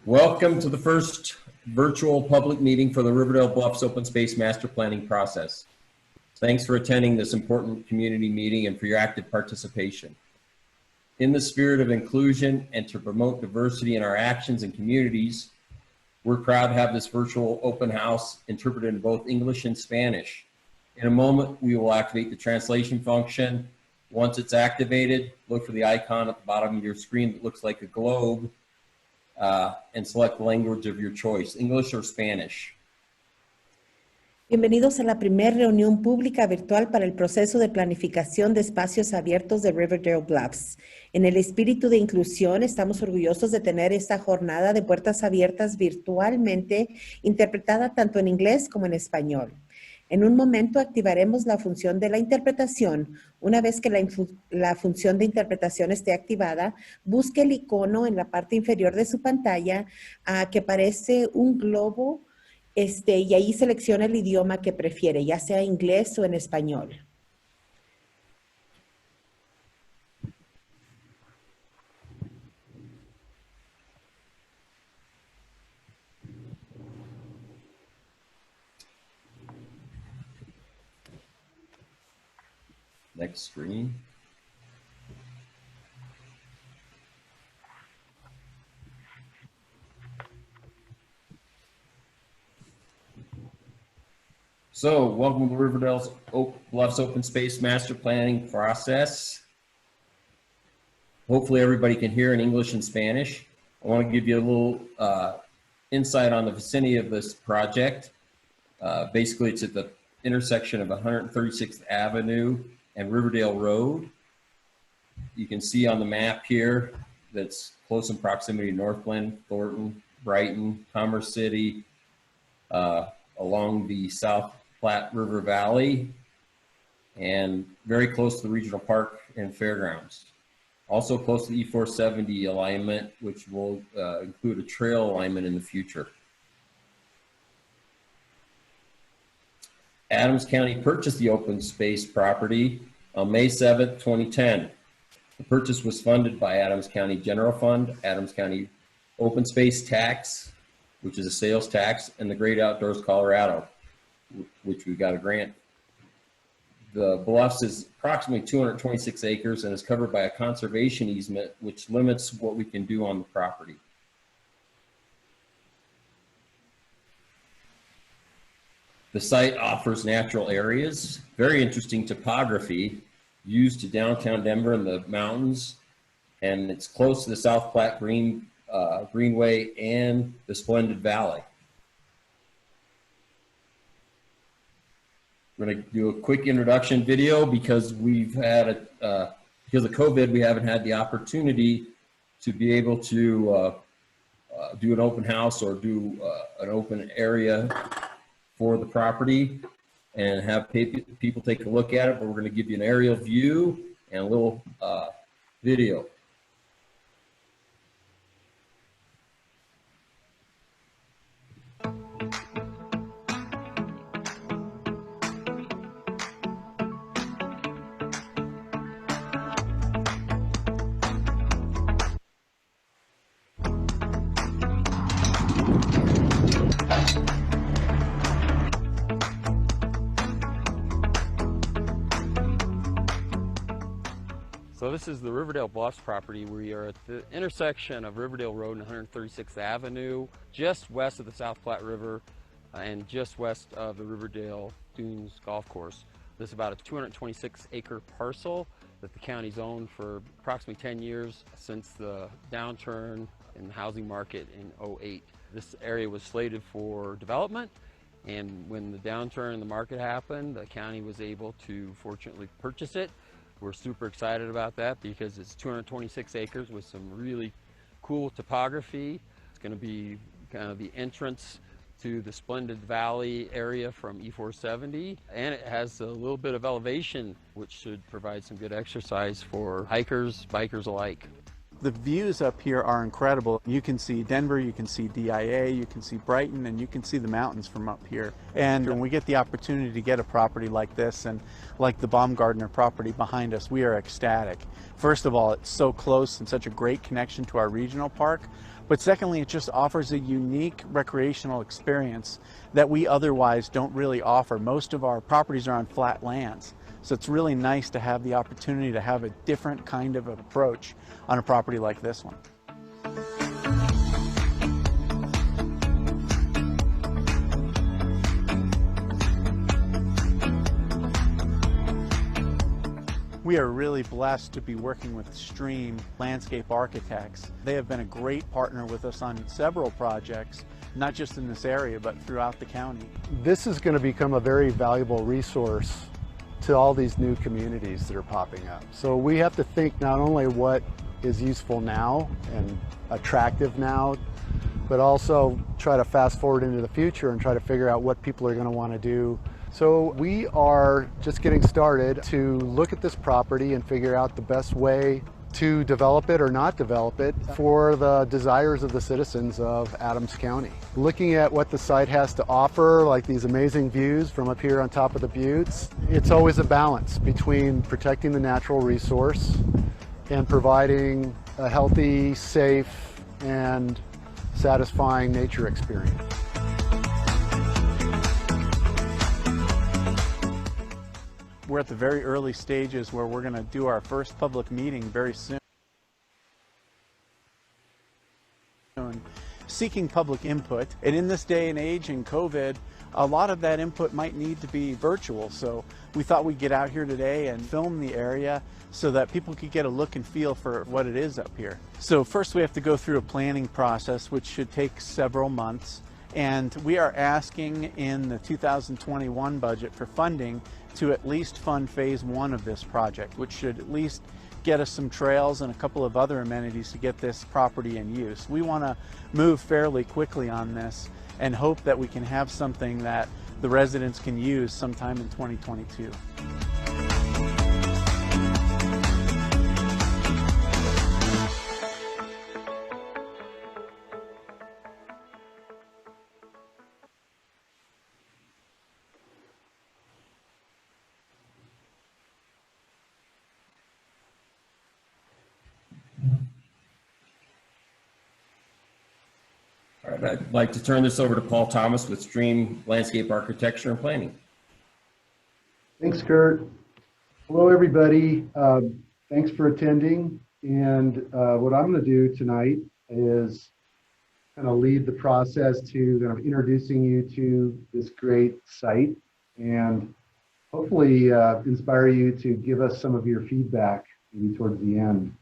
Welcome to the first virtual public meeting for the Riverdale Bluffs Open Space Master Planning process. Thanks for attending this important community meeting and for your active participation. In the spirit of inclusion and to promote diversity in our actions and communities, we're proud to have this virtual open house interpreted in both English and Spanish. In a moment, we will activate the translation function. Once it's activated, look for the icon at the bottom of your screen that looks like a globe and select the language of your choice, English or Spanish. Bienvenidos a la primera reunión pública virtual para el proceso de planificación de espacios abiertos de Riverdale Bluffs. En el espíritu de inclusión, estamos orgullosos de tener esta jornada de puertas abiertas virtualmente interpretada tanto en inglés como en español. En un momento activaremos la función de la interpretación. Una vez que la función de interpretación esté activada, busque el icono en la parte inferior de su pantalla que parece un globo y ahí selecciona el idioma que prefiere, ya sea inglés o en español. Next screen. So, welcome to Riverdale's Bluffs Open Space Master Planning process. Hopefully everybody can hear in English and Spanish. I want to give you a little insight on the vicinity of this project. Basically, it's at the intersection of 136th Avenue and Riverdale Road. You can see on the map here that's close in proximity to Northland, Thornton, Brighton, Commerce City, along the South Platte River Valley, and very close to the Regional Park and Fairgrounds. Also close to the E470 alignment, which will include a trail alignment in the future. Adams County purchased the open space property on May 7th, 2010. The purchase was funded by Adams County General Fund, Adams County Open Space Tax, which is a sales tax, and the Great Outdoors Colorado, which we got a grant. The Bluffs is approximately 226 acres and is covered by a conservation easement, which limits what we can do on the property. The site offers natural areas, very interesting topography, views to downtown Denver and the mountains, and it's close to the South Platte Greenway and the Splendid Valley. We're going to do a quick introduction video because we've had, because of COVID, we haven't had the opportunity to be able to do an open house or do an open area for the property and have people take a look at it, but we're going to give you an aerial view and a little video. So this is the Riverdale Bluffs property. We are at the intersection of Riverdale Road and 136th Avenue, just west of the South Platte River and just west of the Riverdale Dunes Golf Course. This is about a 226-acre parcel that the county's owned for approximately 10 years since the downturn in the housing market in '08. This area was slated for development, and when the downturn in the market happened, the county was able to fortunately purchase it. We're super excited about that because it's 226 acres with some really cool topography. It's going to be kind of the entrance to the Splendid Valley area from E470, and it has a little bit of elevation, which should provide some good exercise for hikers, bikers alike. The views up here are incredible. You can see Denver, you can see DIA, you can see Brighton, and you can see the mountains from up here. And when we get the opportunity to get a property like this, and like the Baumgartner property behind us, we are ecstatic. First of all, it's so close and such a great connection to our regional park, But secondly, it just offers a unique recreational experience that we otherwise don't really offer. Most of our properties are on flat lands. So it's really nice to have the opportunity to have a different kind of approach on a property like this one. We are really blessed to be working with Stream Landscape Architects. They have been a great partner with us on several projects, not just in this area, but throughout the county. This is going to become a very valuable resource to all these new communities that are popping up. So we have to think not only what is useful now and attractive now, but also try to fast forward into the future and try to figure out what people are going to want to do. So we are just getting started to look at this property and figure out the best way to develop it or not develop it for the desires of the citizens of Adams County. Looking at what the site has to offer, like these amazing views from up here on top of the buttes, it's always a balance between protecting the natural resource and providing a healthy, safe, and satisfying nature experience. We're at the very early stages where we're going to do our first public meeting very soon. Seeking public input, and in this day and age in COVID, a lot of that input might need to be virtual, so we thought we'd get out here today and film the area so that people could get a look and feel for what it is up here. So first we have to go through a planning process which should take several months, and we are asking in the 2021 budget for funding to at least fund phase 1 of this project, which should at least get us some trails and a couple of other amenities to get this property in use. We want to move fairly quickly on this and hope that we can have something that the residents can use sometime in 2022. All right, I'd like to turn this over to Paul Thomas with Stream Landscape Architecture and Planning. Thanks, Kurt. Hello, everybody. Thanks for attending. And what I'm going to do tonight is kind of lead the process to kind of introducing you to this great site and hopefully inspire you to give us some of your feedback maybe towards the end.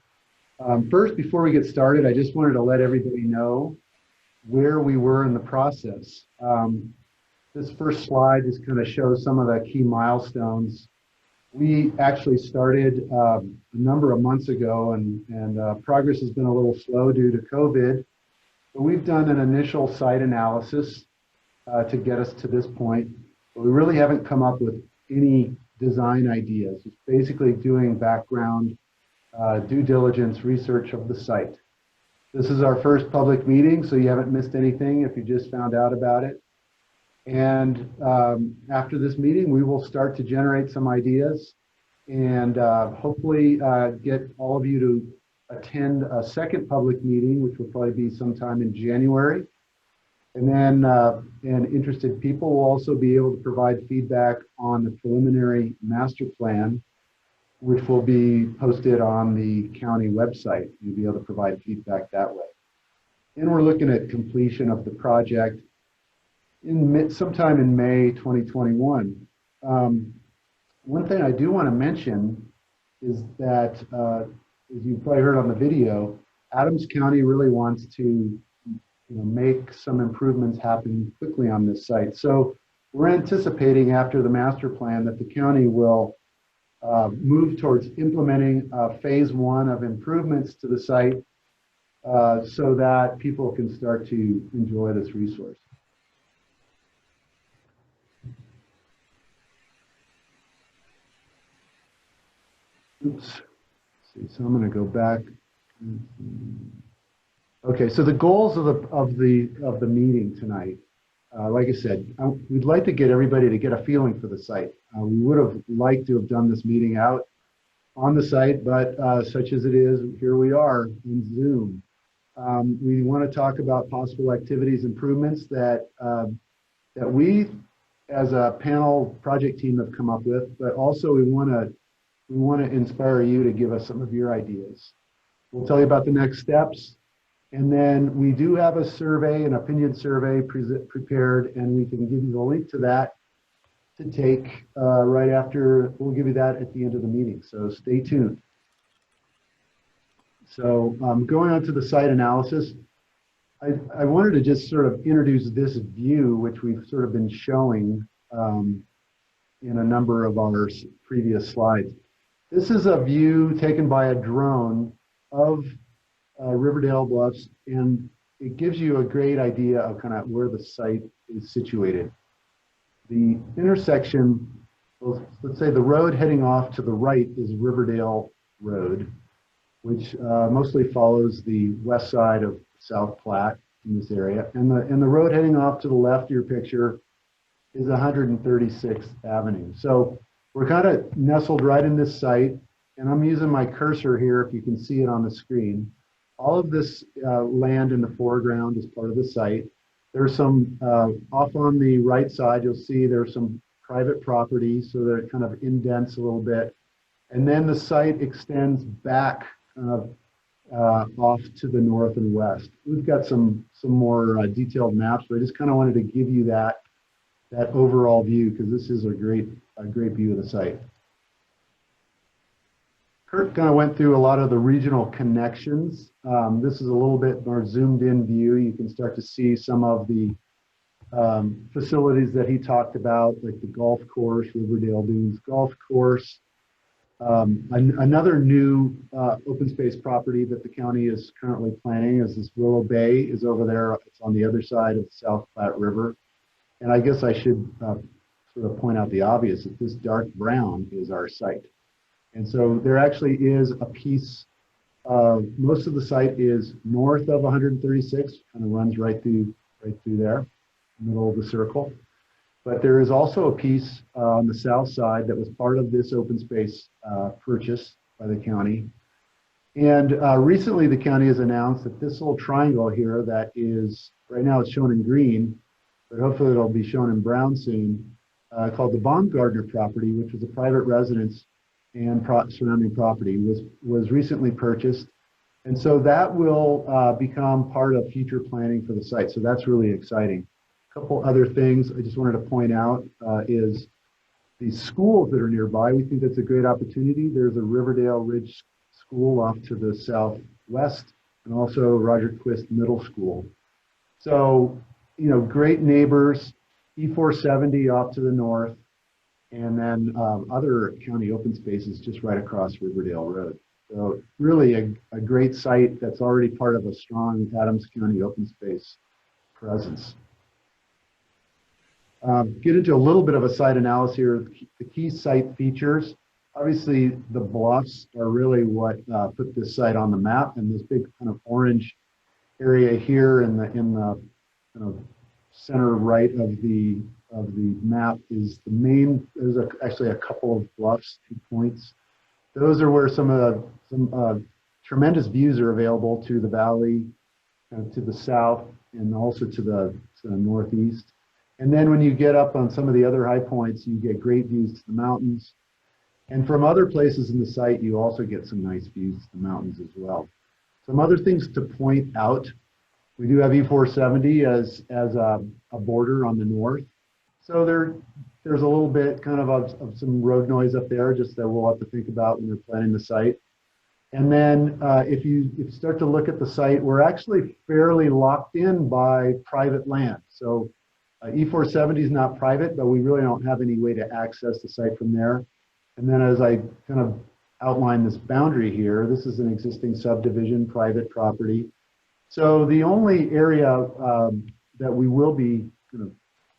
First, before we get started, I just wanted to let everybody know where we were in the process. This first slide just kind of shows some of the key milestones. We actually started a number of months ago, and progress has been a little slow due to COVID. But we've done an initial site analysis to get us to this point. But we really haven't come up with any design ideas. It's basically doing background due diligence research of the site. This is our first public meeting, so you haven't missed anything if you just found out about it. And after this meeting, we will start to generate some ideas and hopefully get all of you to attend a second public meeting, which will probably be sometime in January. And then and interested people will also be able to provide feedback on the preliminary master plan, which will be posted on the county website. You'll be able to provide feedback that way. And we're looking at completion of the project in sometime in May 2021. One thing I do want to mention is that, as you probably heard on the video, Adams County really wants to make some improvements happen quickly on this site. So we're anticipating after the master plan that the county will move towards implementing phase 1 of improvements to the site so that people can start to enjoy this resource. Oops. Let's see, so I'm going to go back. Okay, so the goals of the meeting tonight. Like I said, we'd like to get everybody to get a feeling for the site. We would have liked to have done this meeting out on the site, but such as it is, here we are in Zoom. we want to talk about possible activities, improvements that, that we as a panel project team have come up with, but also we want to inspire you to give us some of your ideas. We'll tell you about the next steps. And then we do have a survey, an opinion survey prepared, and we can give you the link to that to take right after. We'll give you that at the end of the meeting, so stay tuned. So going on to the site analysis, I wanted to just sort of introduce this view, which we've sort of been showing in a number of our previous slides. This is a view taken by a drone of Riverdale Bluffs, and it gives you a great idea of kind of where the site is situated. The intersection, well, let's say the road heading off to the right is Riverdale Road, which mostly follows the west side of South Platte in this area. And the road heading off to the left of your picture is 136th Avenue. So we're kind of nestled right in this site, and I'm using my cursor here if you can see it on the screen. All of this land in the foreground is part of the site. There's some, off on the right side, you'll see there's some private property, so that it kind of indents a little bit. And then the site extends back off to the north and west. We've got some more detailed maps, but I just kind of wanted to give you that overall view, because this is a great view of the site. Kurt kind of went through a lot of the regional connections. This is a little bit more zoomed in view. You can start to see some of the facilities that he talked about, like the golf course, Riverdale Dunes Golf Course. Another new open space property that the county is currently planning is this Willow Bay is over there. It's on the other side of the South Platte River. And I guess I should sort of point out the obvious, that this dark brown is our site. And so there actually is a piece most of the site is north of 136, kind of runs right through there, middle of the circle. But there is also a piece on the south side that was part of this open space purchase by the county. And recently the county has announced that this little triangle here that is, right now it's shown in green, but hopefully it'll be shown in brown soon, called the Baumgartner property, which was a private residence and surrounding property, was recently purchased. And so that will become part of future planning for the site. So that's really exciting. A couple other things I just wanted to point out is the schools that are nearby. We think that's a great opportunity. There's a Riverdale Ridge School off to the southwest, and also Roger Quist Middle School. So, you know, great neighbors, E470 off to the north, and then other county open spaces just right across Riverdale Road. So really a great site that's already part of a strong Adams County open space presence. Get into a little bit of a site analysis here. The key site features. Obviously, the bluffs are really what put this site on the map, and this big kind of orange area here in the kind of center right of the map is the main. There's actually a couple of bluffs, 2 points. Those are where some tremendous views are available to the valley, to the south, and also to the northeast. And then when you get up on some of the other high points, you get great views to the mountains. And from other places in the site, you also get some nice views to the mountains as well. Some other things to point out. We do have E470 as a border on the north. So there's a little bit kind of some road noise up there, just that we'll have to think about when we're planning the site. And then if you start to look at the site, we're actually fairly locked in by private land. So E470 is not private, but we really don't have any way to access the site from there. And then as I kind of outline this boundary here, this is an existing subdivision, private property. So the only area that we will be kind of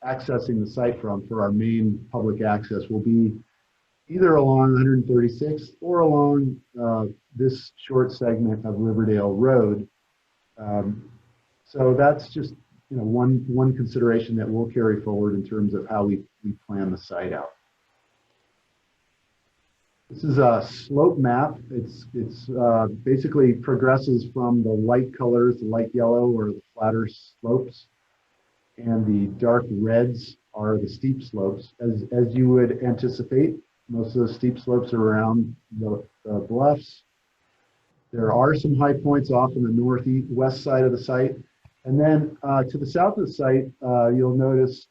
accessing the site from for our main public access will be either along 136 or along this short segment of Riverdale Road. So that's just one consideration that we'll carry forward in terms of how we plan the site out. This is a slope map. It's basically progresses from the light colors, the light yellow or the flatter slopes, and the dark reds are the steep slopes. As you would anticipate, most of the steep slopes are around the bluffs. There are some high points off in the northwest side of the site. And then to the south of the site, you'll notice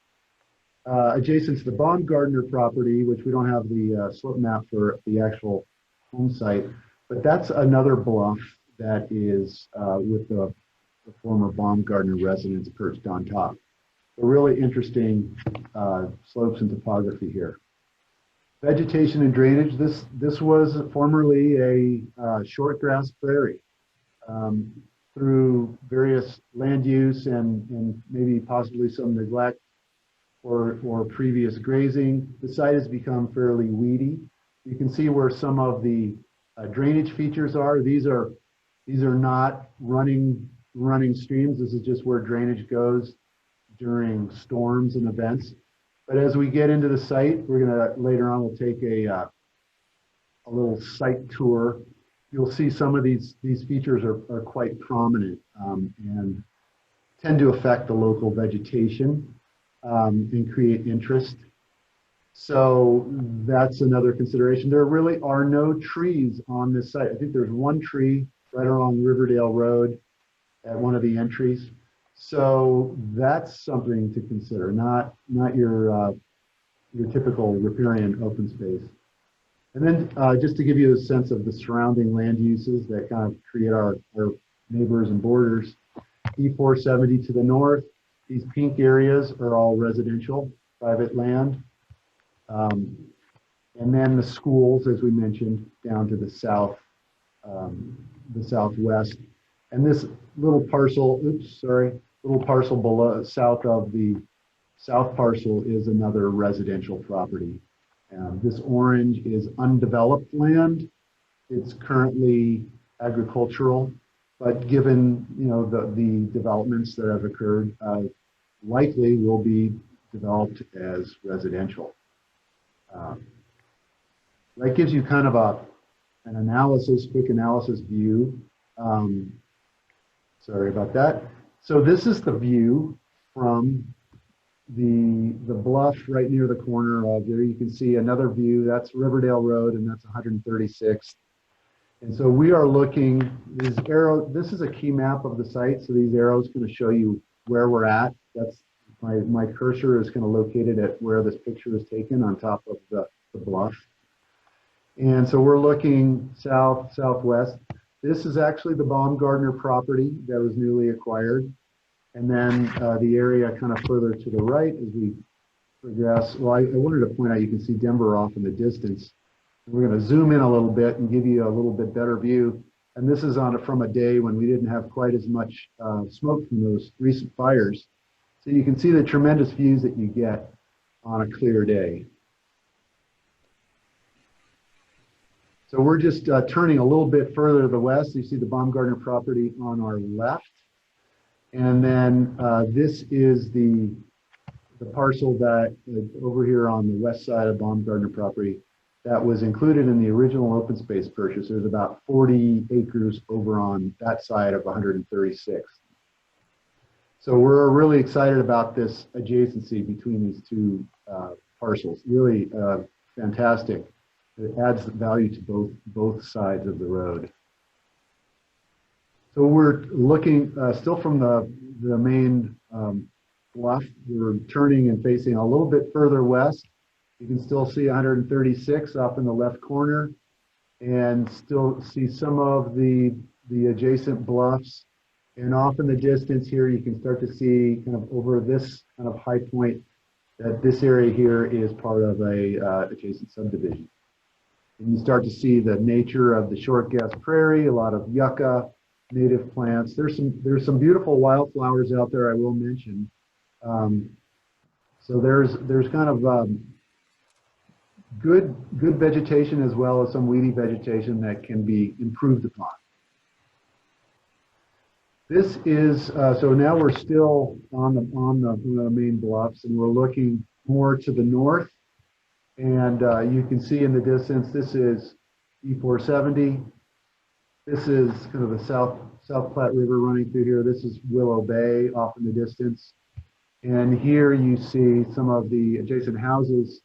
adjacent to the Baumgartner property, which we don't have the slope map for the actual home site, but that's another bluff that is with the former Baumgartner residence perched on top. A really interesting slopes and topography here. Vegetation and drainage. This was formerly a short grass prairie. Through various land use and maybe possibly some neglect or previous grazing, the site has become fairly weedy. You can see where some of the drainage features are. These are not running streams. This is just where drainage goes during storms and events. But as we get into the site, we're gonna later on we'll take a little site tour. You'll see some of these features are quite prominent and tend to affect the local vegetation and create interest. So that's another consideration. There really are no trees on this site. I think there's one tree right along Riverdale Road at one of the entries. So that's something to consider, not your typical riparian open space. And then just to give you a sense of the surrounding land uses that kind of create our neighbors and borders, E470 to the north, these pink areas are all residential, private land. And then the schools, as we mentioned, down to the south, the southwest. And this little parcel, little parcel below, south of the south parcel is another residential property. This orange is undeveloped land. It's currently agricultural, but given the developments that have occurred, likely will be developed as residential. That gives you kind of an analysis, quick analysis view. Sorry about that. So this is the view from the bluff right near the corner of there. You can see another view. That's Riverdale Road, and that's 136th. And so we are looking, this is a key map of the site. So these arrows going to show you where we're at. That's my cursor is kind of located at where this picture is taken on top of the bluff. And so we're looking south, southwest. This is actually the Baumgartner property that was newly acquired. And then the area kind of further to the right as we progress. Well, I wanted to point out, you can see Denver off in the distance. We're going to zoom in a little bit and give you a little bit better view. And this is from a day when we didn't have quite as much smoke from those recent fires. So you can see the tremendous views that you get on a clear day. So we're just turning a little bit further to the west. You see the Baumgartner property on our left. And then this is the parcel that over here on the west side of Baumgartner property that was included in the original open space purchase. There's about 40 acres over on that side of 136. So we're really excited about this adjacency between these two parcels. Really fantastic. It adds value to both sides of the road. So we're looking still from the main bluff. We're turning and facing a little bit further west. You can still see 136 up in the left corner, and still see some of the adjacent bluffs. And off in the distance here, you can start to see kind of over this kind of high point that this area here is part of a adjacent subdivision. And you start to see the nature of the short grass prairie, a lot of yucca, native plants. There's some beautiful wildflowers out there, I will mention. So there's kind of good vegetation as well as some weedy vegetation that can be improved upon. This is so now we're still on the main bluffs, and we're looking more to the north. And you can see in the distance, this is E470. This is kind of the South Platte River running through here. This is Willow Bay off in the distance. And here you see some of the adjacent houses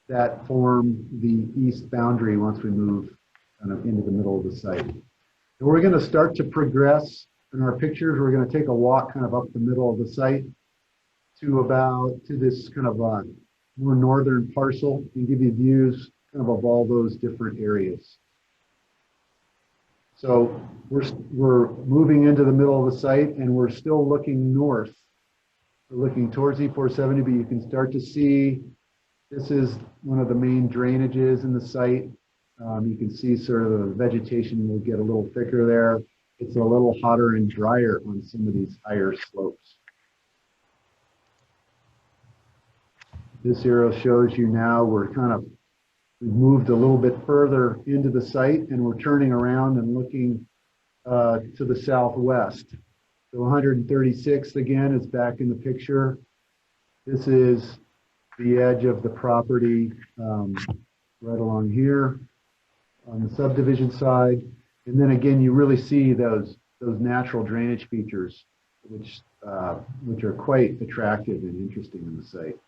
that form the east boundary once we move kind of into the middle of the site. And we're going to start to progress in our pictures. We're going to take a walk kind of up the middle of the site to this kind of more northern parcel and give you views kind of all those different areas. So we're moving into the middle of the site and we're still looking north. We're looking towards E470, but you can start to see this is one of the main drainages in the site. You can see sort of the vegetation will get a little thicker there. It's a little hotter and drier on some of these higher slopes. This arrow shows you now we've moved a little bit further into the site and we're turning around and looking to the southwest. So 136th again is back in the picture. This is the edge of the property right along here on the subdivision side. And then again, you really see those natural drainage features, which are quite attractive and interesting in the site.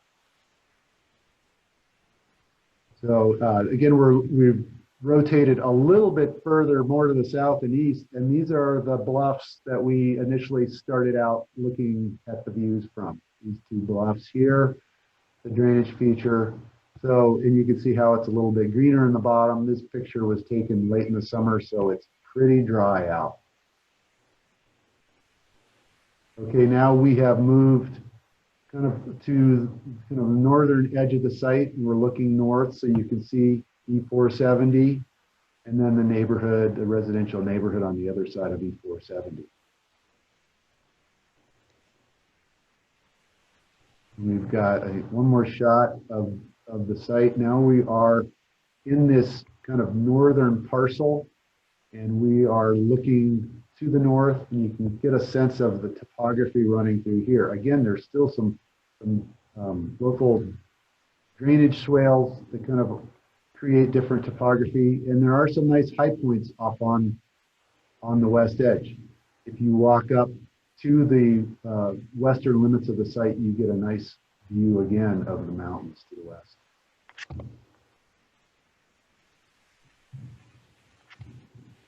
So again, we've rotated a little bit further, more to the south and east, and these are the bluffs that we initially started out looking at the views from. These two bluffs here, the drainage feature. So, and you can see how it's a little bit greener in the bottom. This picture was taken late in the summer, so it's pretty dry out. Okay, now we have moved kind of to the northern edge of the site, and we're looking north, so you can see E470, and then the neighborhood, the residential neighborhood on the other side of E470. We've got one more shot of the site. Now we are in this kind of northern parcel, and we are looking to the north, and you can get a sense of the topography running through here. Again, there's still some local drainage swales that kind of create different topography, and there are some nice high points up on the west edge. If you walk up to the western limits of the site, you get a nice view again of the mountains to the west.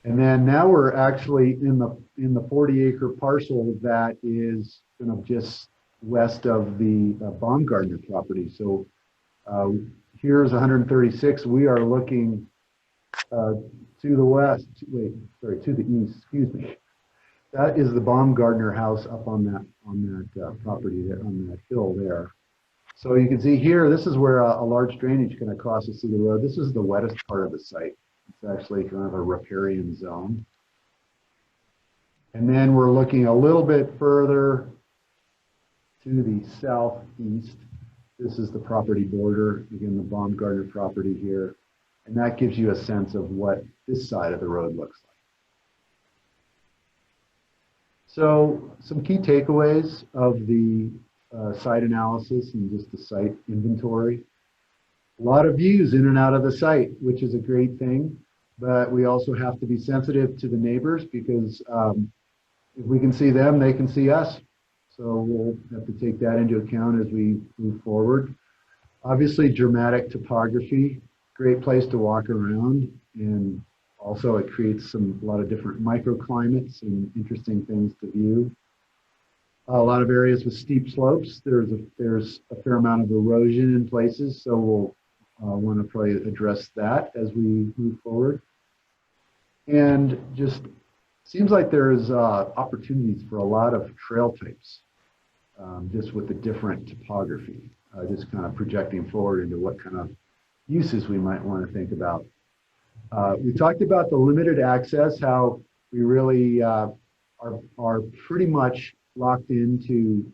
And then now we're actually in the 40-acre parcel that is kind of just west of the Baumgartner property. So here's 136. We are looking to the west. To the east. Excuse me. That is the Baumgartner house up on that property there, on that hill there. So you can see here, this is where a large drainage kind of crosses through the road. This is the wettest part of the site. It's actually kind of a riparian zone. And then we're looking a little bit further to the southeast. This is the property border, again, the Baumgartner property here. And that gives you a sense of what this side of the road looks like. So some key takeaways of the site analysis and just the site inventory. A lot of views in and out of the site, which is a great thing, but we also have to be sensitive to the neighbors because if we can see them, they can see us. So we'll have to take that into account as we move forward. Obviously, dramatic topography, great place to walk around, and also it creates a lot of different microclimates and interesting things to view. A lot of areas with steep slopes. There's a fair amount of erosion in places, so we'll want to probably address that as we move forward. And just seems like there's opportunities for a lot of trail types, just with the different topography, just kind of projecting forward into what kind of uses we might want to think about. We talked about the limited access, how we really are pretty much locked into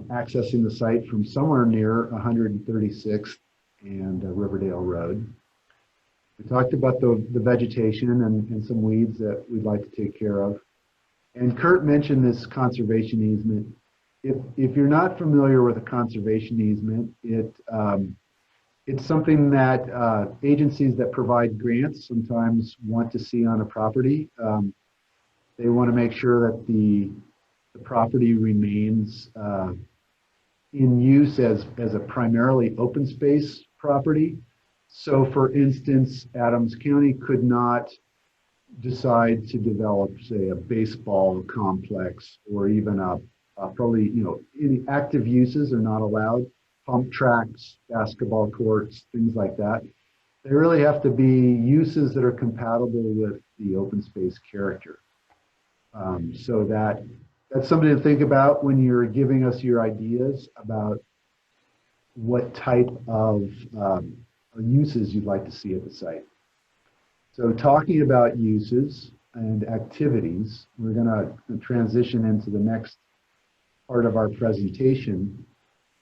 accessing the site from somewhere near 136th and Riverdale Road. We talked about the vegetation and some weeds that we'd like to take care of. And Kurt mentioned this conservation easement. If you're not familiar with a conservation easement, it's something that agencies that provide grants sometimes want to see on a property. They want to make sure that the property remains in use as a primarily open space property. So for instance, Adams County could not decide to develop, say, a baseball complex or even probably, any active uses are not allowed, pump tracks, basketball courts, things like that. They really have to be uses that are compatible with the open space character. So that's something to think about when you're giving us your ideas about what type of uses you'd like to see at the site. So talking about uses and activities, we're going to transition into the next part of our presentation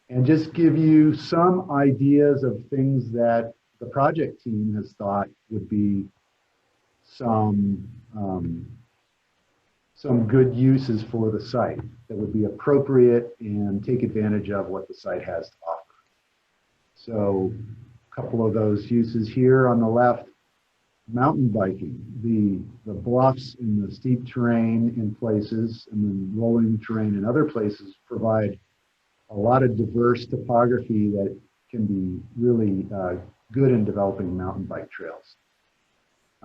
and just give you some ideas of things that the project team has thought would be some good uses for the site that would be appropriate and take advantage of what the site has to offer. So a couple of those uses here on the left: mountain biking, the bluffs in the steep terrain in places and then rolling terrain in other places provide a lot of diverse topography that can be really good in developing mountain bike trails.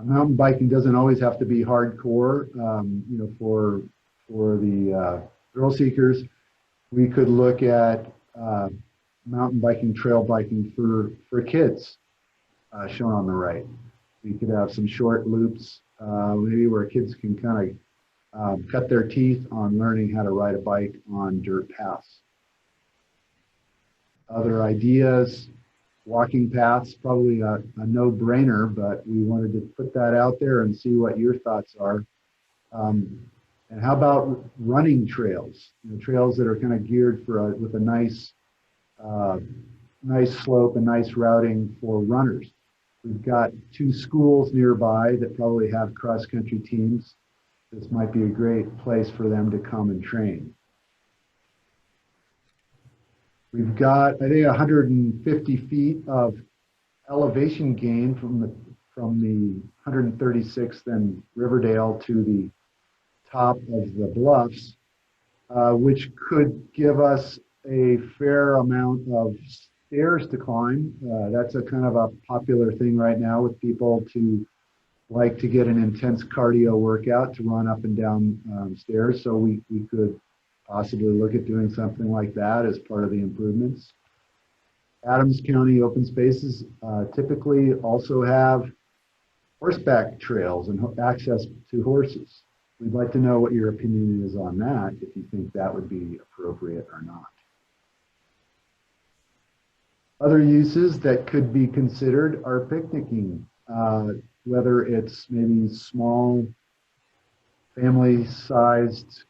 Mountain biking doesn't always have to be hardcore. For the thrill seekers, we could look at mountain biking, trail biking for kids, shown on the right. We could have some short loops, maybe where kids can kind of cut their teeth on learning how to ride a bike on dirt paths. Other ideas: walking paths, probably a no-brainer, but we wanted to put that out there and see what your thoughts are. And how about running trails? Trails that are kind of geared with a nice slope and nice routing for runners. We've got 2 schools nearby that probably have cross-country teams. This might be a great place for them to come and train. We've got, I think, 150 feet of elevation gain from the 136th and Riverdale to the top of the Bluffs, which could give us a fair amount of stairs to climb. That's a kind of a popular thing right now with people to like to get an intense cardio workout to run up and down stairs. So we could possibly look at doing something like that as part of the improvements. Adams County open spaces typically also have horseback trails and access to horses. We'd like to know what your opinion is on that, if you think that would be appropriate or not. Other uses that could be considered are picnicking, whether it's maybe small family-sized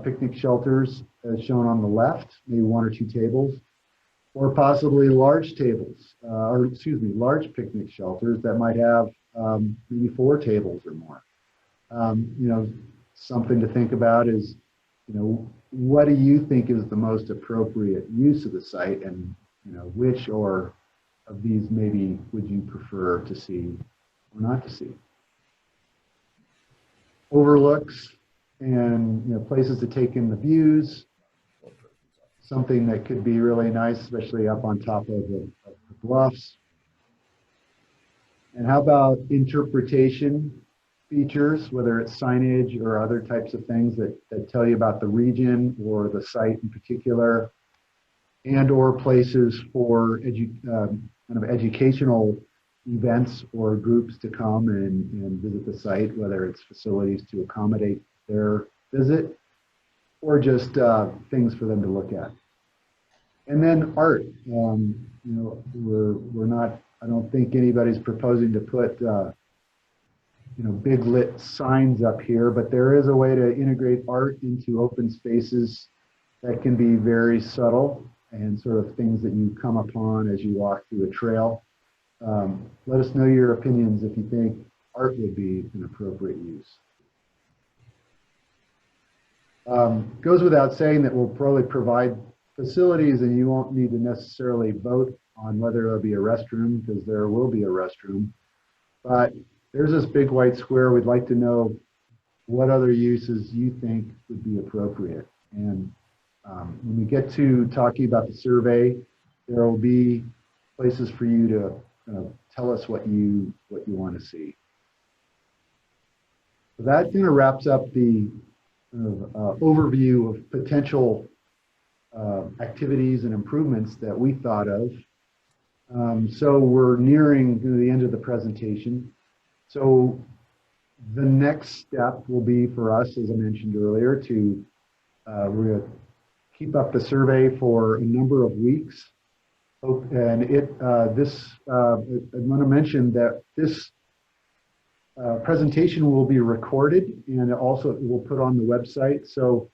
picnic shelters as shown on the left, maybe 1 or 2 tables, or possibly large tables, large picnic shelters that might have maybe 4 tables or more. Something to think about is, what do you think is the most appropriate use of the site, and which or of these maybe would you prefer to see or not to see? Overlooks and places to take in the views, something that could be really nice, especially up on top of the bluffs. And how about interpretation features, whether it's signage or other types of things that tell you about the region or the site in particular, and or places for kind of educational events or groups to come and visit the site, whether it's facilities to accommodate their visit or just things for them to look at. And then art. We're not, I don't think anybody's proposing to put big lit signs up here, but there is a way to integrate art into open spaces that can be very subtle and sort of things that you come upon as you walk through a trail. Let us know your opinions if you think art would be an appropriate use. Goes without saying that we'll probably provide facilities and you won't need to necessarily vote on whether there'll be a restroom, because there will be a restroom. But there's this big white square. We'd like to know what other uses you think would be appropriate. And when we get to talking about the survey, there will be places for you to tell us what you want to see. So that kind of wraps up the overview of potential activities and improvements that we thought of. So we're nearing the end of the presentation. So the next step will be for us, as I mentioned earlier, to we're going to keep up the survey for a number of weeks. And I want to mention that this presentation will be recorded and also it will put on the website. So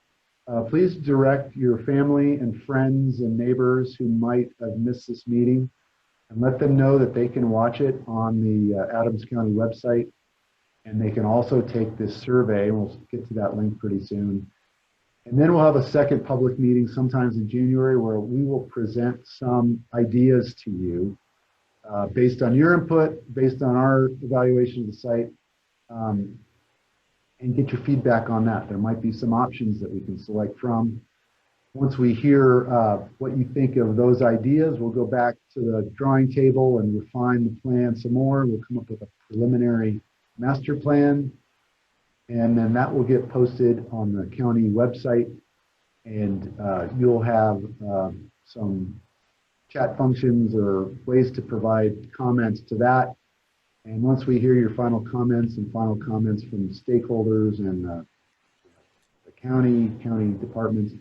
please direct your family and friends and neighbors who might have missed this meeting and let them know that they can watch it on the Adams County website. And they can also take this survey, and we'll get to that link pretty soon. And then we'll have a second public meeting sometimes in January where we will present some ideas to you based on your input, based on our evaluation of the site, and get your feedback on that. There might be some options that we can select from. Once we hear what you think of those ideas, we'll go back to the drawing table and refine the plan some more. We'll come up with a preliminary master plan, and then that will get posted on the county website, and you'll have some chat functions or ways to provide comments to that. And once we hear your final comments and final comments from stakeholders and the county departments,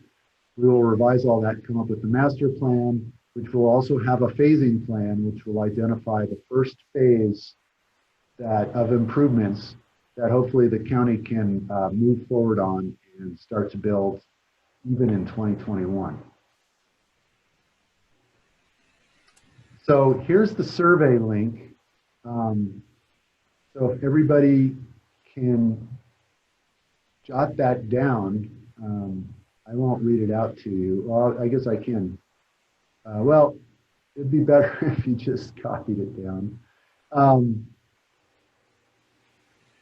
we will revise all that and come up with the master plan, which will also have a phasing plan, which will identify the first phase of improvements that hopefully the county can move forward on and start to build even in 2021. So here's the survey link. So if everybody can jot that down, I won't read it out to you. Well, I guess I can. Well, it'd be better if you just copied it down.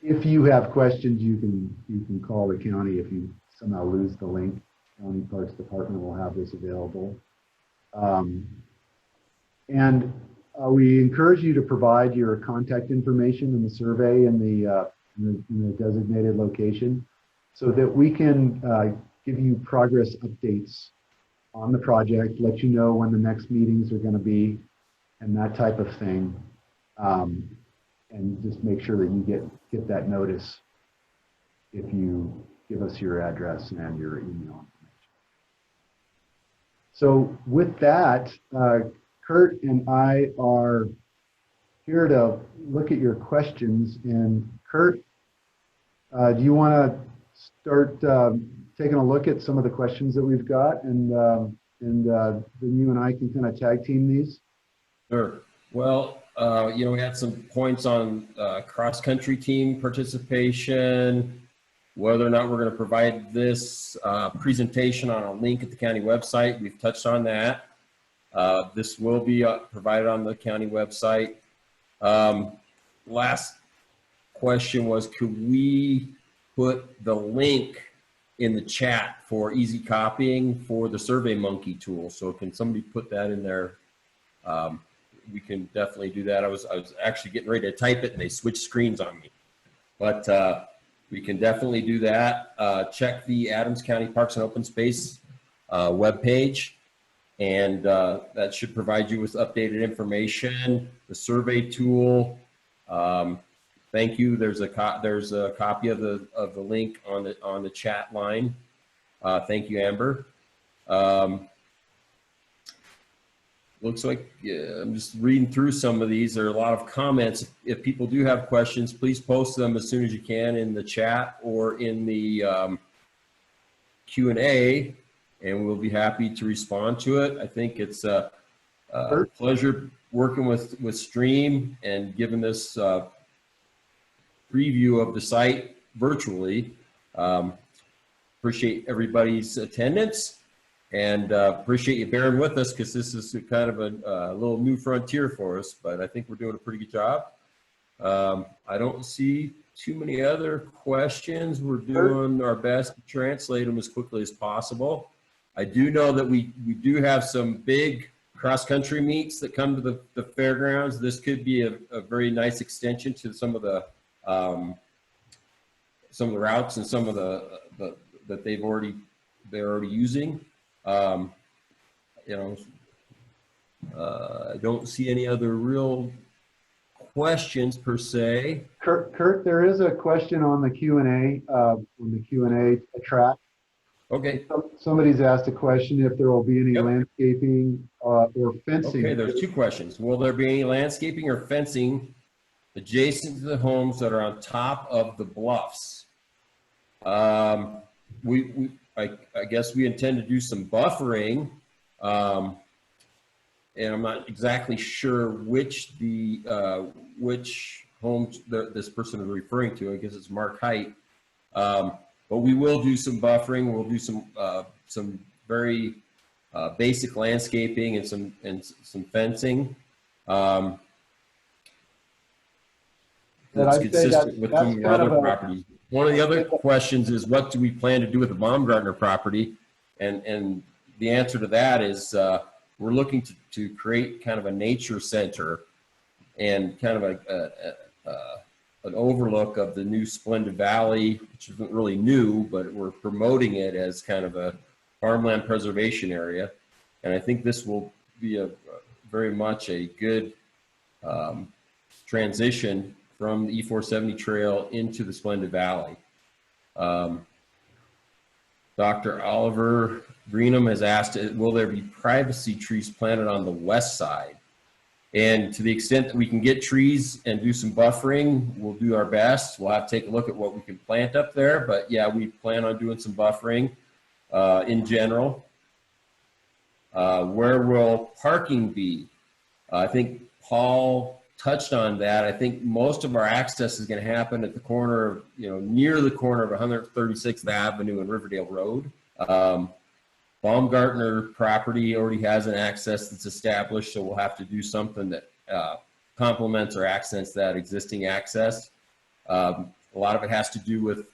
If you have questions, you can call the county. If you somehow lose the link, County Parks Department will have this available. We encourage you to provide your contact information in the survey in the designated location so that we can give you progress updates on the project, let you know when the next meetings are going to be and that type of thing. And just make sure that you get that notice if you give us your address and your email information. So with that, Kurt and I are here to look at your questions. And Kurt, do you want to start taking a look at some of the questions that we've got, and then you and I can kind of tag team these? Sure. Well, we had some points on cross-country team participation, whether or not we're going to provide this presentation on a link at the county website. We've touched on that. This will be provided on the county website. Last question was, could we put the link in the chat for easy copying for the SurveyMonkey tool? So can somebody put that in there? We can definitely do that. I was actually getting ready to type it and they switched screens on me. But we can definitely do that. Check the Adams County Parks and Open Space webpage, and that should provide you with updated information. The survey tool. Thank you. There's a copy of the link on the chat line. Thank you, Amber. Looks like I'm just reading through some of these. There are a lot of comments. If people do have questions, please post them as soon as you can in the chat or in the Q&A, and we'll be happy to respond to it. I think it's a pleasure working with Stream and giving this preview of the site virtually. Appreciate everybody's attendance. And appreciate you bearing with us because this is kind of a little new frontier for us, but I think we're doing a pretty good job. I don't see too many other questions. We're doing our best to translate them as quickly as possible. I do know that we do have some big cross-country meets that come to the fairgrounds. This could be a very nice extension to some of the routes and some of the that they're already using. You know, I don't see any other real questions per se. Kurt, there is a question on the Q&A, on the Q&A track. Okay. Somebody's asked a question if there will be any Yep. landscaping or fencing. Okay, there's 2 questions. Will there be any landscaping or fencing adjacent to the homes that are on top of the bluffs? I guess we intend to do some buffering, and I'm not exactly sure which homes this person is referring to. I guess it's Mark Height, but we will do some buffering. We'll do some very basic landscaping and some fencing. That's consistent with some of your other properties. One of the other questions is, what do we plan to do with the Baumgartner property? And the answer to that is we're looking to create kind of a nature center and kind of an overlook of the new Splendid Valley, which isn't really new, but we're promoting it as kind of a farmland preservation area. And I think this will be very much a good transition from the E470 trail into the Splendid Valley. Dr. Oliver Greenham has asked, will there be privacy trees planted on the west side? And to the extent that we can get trees and do some buffering, we'll do our best. We'll have to take a look at what we can plant up there. But yeah, we plan on doing some buffering in general. Where will parking be? I think Paul touched on that. I think most of our access is going to happen at the corner of, near the corner of 136th Avenue and Riverdale Road. Baumgartner property already has an access that's established, so we'll have to do something that complements or accents that existing access. A lot of it has to do with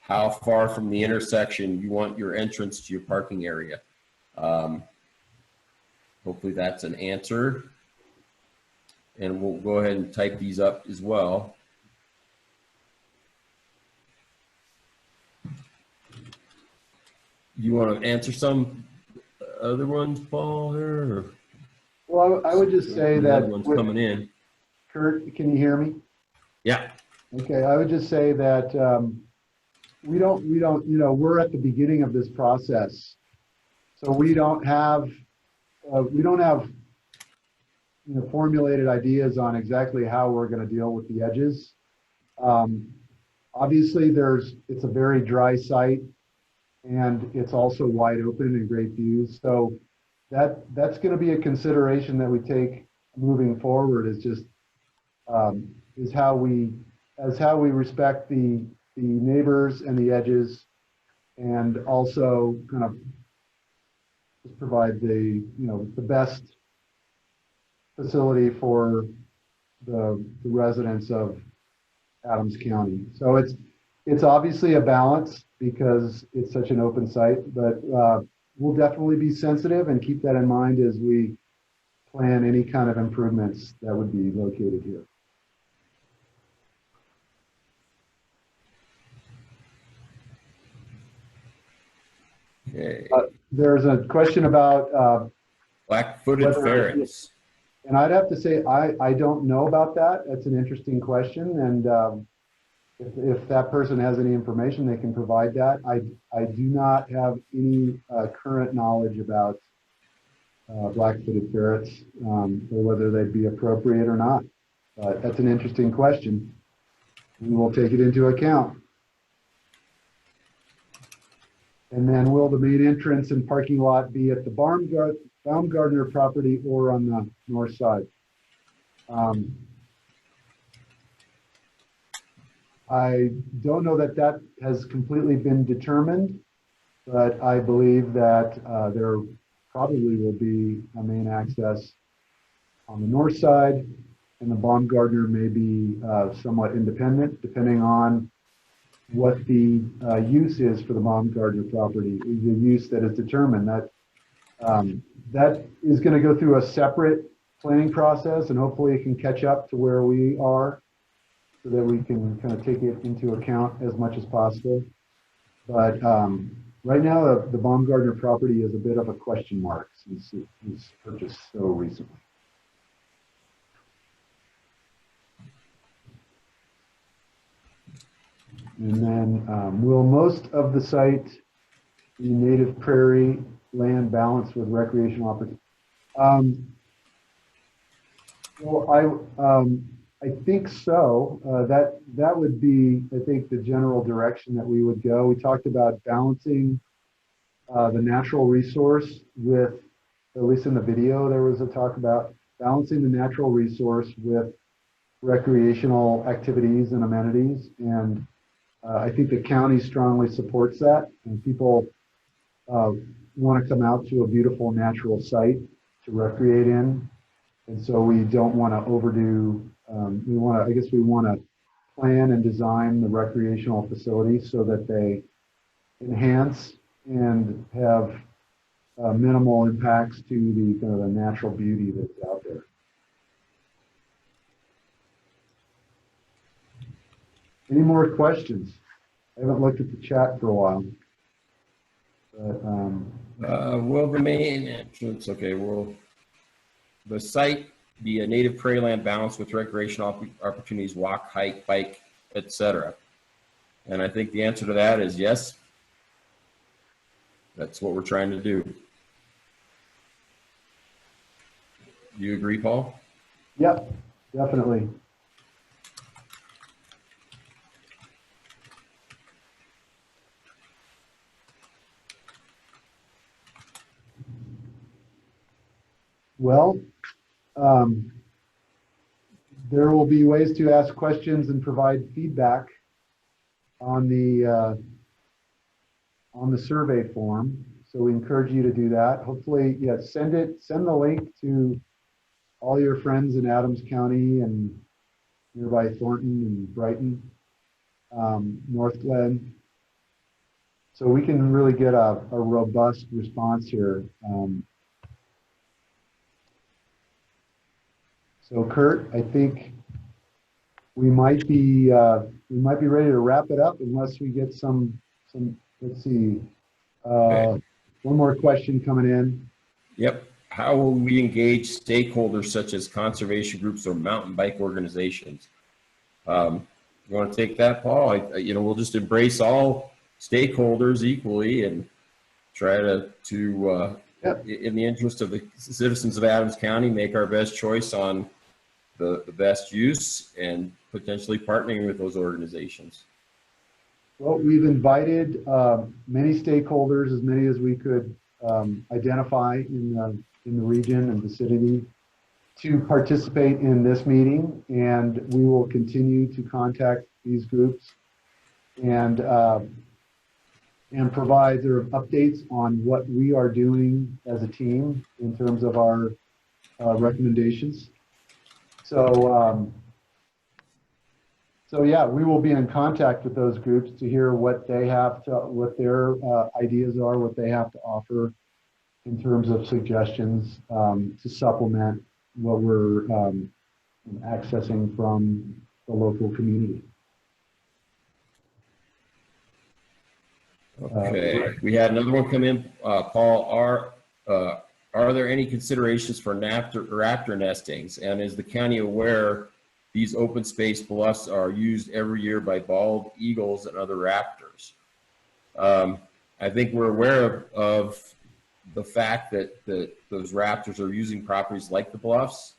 how far from the intersection you want your entrance to your parking area. Hopefully that's an answer. And we'll go ahead and type these up as well. You want to answer some other ones, Paul, here? Or? Well, I would just say that one's coming in. Kurt, can you hear me? Yeah. Okay, I would just say that we don't, we're at the beginning of this process, so we don't have formulated ideas on exactly how we're going to deal with the edges. Obviously, it's a very dry site, and it's also wide open and great views. So that's going to be a consideration that we take moving forward. Is just is how we respect the neighbors and the edges, and also kind of just provide the best facility for the residents of Adams County. So it's obviously a balance because it's such an open site, but we'll definitely be sensitive and keep that in mind as we plan any kind of improvements that would be located here. Okay. There's a question about Black-footed ferrets. And I'd have to say, I don't know about that. That's an interesting question. And if that person has any information, they can provide that. I do not have any current knowledge about black-footed ferrets, or whether they'd be appropriate or not. But that's an interesting question. We will take it into account. And then, will the main entrance and parking lot be at the Baumgartner property or on the north side? I don't know that has completely been determined. but I believe that there probably will be a main access on the north side, and the Baumgartner may be somewhat independent, depending on what the use is for the Baumgartner property, the use that is determined. That is going to go through a separate planning process, and hopefully it can catch up to where we are so that we can kind of take it into account as much as possible. But right now, the Baumgartner property is a bit of a question mark since it was purchased so recently. And then will most of the site be native prairie land balanced with recreational opportunities? Well, I think so. That would be, I think, the general direction that we would go. We talked about balancing the natural resource with, at least in the video, there was a talk about balancing the natural resource with recreational activities and amenities. And I think the county strongly supports that, and people want to come out to a beautiful natural site to recreate in. And so we don't want to overdo, I guess we want to plan and design the recreational facilities so that they enhance and have minimal impacts to the kind of the natural beauty that's out there. Any more questions? I haven't looked at the chat for a while. But, will the main entrance, okay, will the site be a native prairie land balance with recreational opportunities, walk, hike, bike, etc.? And I think the answer to that is yes. That's what we're trying to do. Do you agree, Paul? Yep, definitely. Well, there will be ways to ask questions and provide feedback on the survey form. So we encourage you to do that. Hopefully, yes, send the link to all your friends in Adams County and nearby Thornton and Brighton, North Glen. So we can really get a robust response here. So Kurt, I think we might be ready to wrap it up unless we get some let's see, Okay. one more question coming in. Yep. How will we engage stakeholders such as conservation groups or mountain bike organizations? You want to take that, Paul? We'll just embrace all stakeholders equally and try to Yep. in the interest of the citizens of Adams County, make our best choice on the best use and potentially partnering with those organizations. Well, we've invited many stakeholders, as many as we could identify in the region and vicinity, to participate in this meeting, and we will continue to contact these groups and provide their updates on what we are doing as a team in terms of our recommendations. So yeah, we will be in contact with those groups to hear what they have to, what their ideas are, what they have to offer in terms of suggestions to supplement what we're accessing from the local community. Okay, we had another one come in. Paul, are there any considerations for raptor nestings? And is the county aware these open space bluffs are used every year by bald eagles and other raptors? I think we're aware of the fact that those raptors are using properties like the bluffs.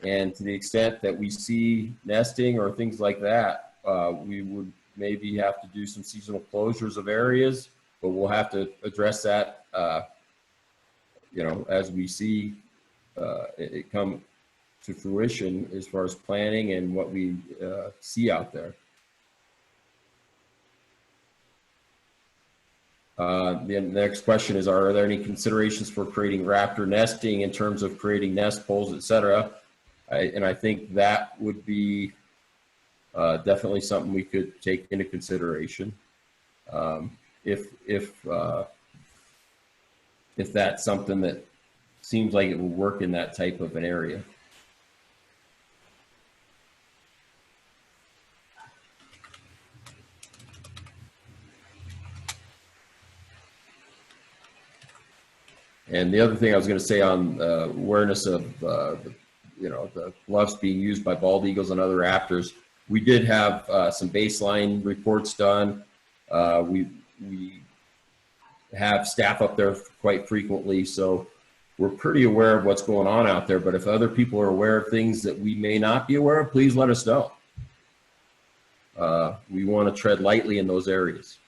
And to the extent that we see nesting or things like that, we would maybe have to do some seasonal closures of areas, but we'll have to address that, as we see it come to fruition as far as planning and what we see out there. The next question is, are there any considerations for creating raptor nesting in terms of creating nest poles, et cetera? And I think that would be definitely something we could take into consideration. If that's something that seems like it will work in that type of an area. And the other thing I was going to say on awareness of the bluffs being used by bald eagles and other raptors, we did have some baseline reports done. We have staff up there quite frequently, so we're pretty aware of what's going on out there. But if other people are aware of things that we may not be aware of, please let us know. We want to tread lightly in those areas.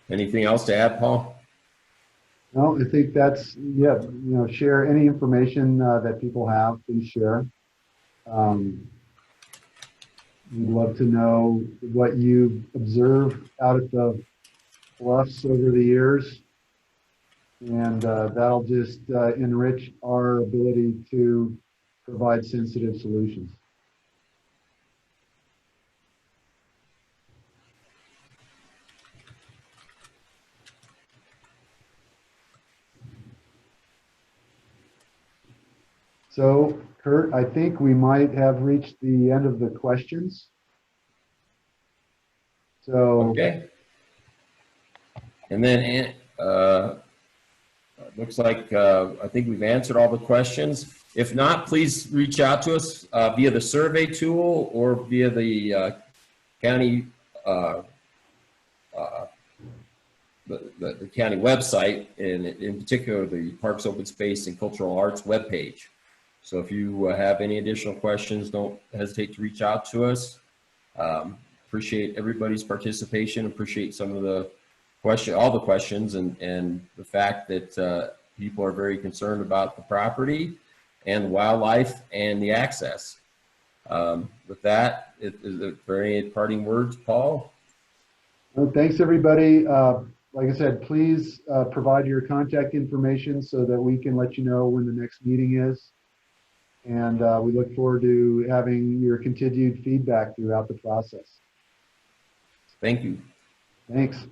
Anything else to add, Paul? No, I think that's, yeah, share any information that people have, please share. We'd love to know what you observe out at the bluffs over the years. And that'll just enrich our ability to provide sensitive solutions. So, Kurt, I think we might have reached the end of the questions. So, okay. And then looks like I think we've answered all the questions. If not, please reach out to us via the survey tool or via the county the county website, and in particular the Parks, Open Space, and Cultural Arts webpage. So if you have any additional questions, don't hesitate to reach out to us. Appreciate everybody's participation. Appreciate some of the all the questions, and the fact that people are very concerned about the property and the wildlife and the access. With that, is there any parting words, Paul? well, thanks everybody. Like I said, please provide your contact information so that we can let you know when the next meeting is. And we look forward to having your continued feedback throughout the process. Thank you. Thanks.